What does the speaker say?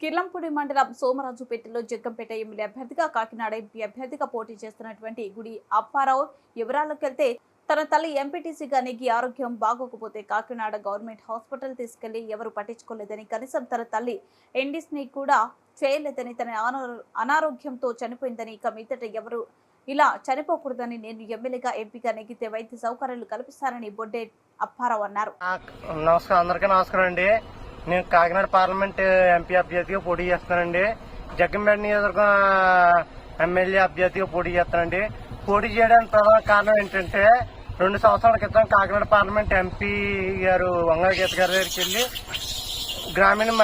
కిర్లంపూడి మండలం సోమరాజుపేటలో జగ్గంపేట ఎమ్మెల్యే అభ్యర్థిగా కాకినాడ ఎంపీ అభ్యర్థిగా పోటీ చేస్తున్నటువంటి గుడి అప్పారావు వివరాలకెళ్తే తన తల్లి ఎంపీటీసీగా నెగ్గి ఆరోగ్యం బాగోకపోతే కాకినాడ గవర్నమెంట్ హాస్పిటల్ తీసుకెళ్లి ఎవరు పట్టించుకోలేదని, కనీసం తన తల్లి ఎండిస్ని కూడా చేయలేదని, తన అనారోగ్యంతో చనిపోయిందని, ఇక మీదట ఎవరు ఇలా చనిపోకూడదని నేను ఎమ్మెల్యేగా ఎంపీగా నెగ్గితే వైద్య సౌకర్యాలు కల్పిస్తానని బొడ్డే అప్పారావు అన్నారు. నమస్కారం అండి. నేను కాకినాడ పార్లమెంట్ ఎంపీ అభ్యర్థిగా పోటీ చేస్తానండి. జగ్గంపేట నియోజకవర్గం ఎమ్మెల్యే అభ్యర్థిగా పోటీ చేస్తానండి. పోటీ చేయడానికి ప్రధాన కారణం ఏంటంటే 2 సంవత్సరాల క్రితం కాకినాడ పార్లమెంట్ ఎంపీ గారు వంగ గీత గారి దగ్గరికి వెళ్ళి గ్రామీణ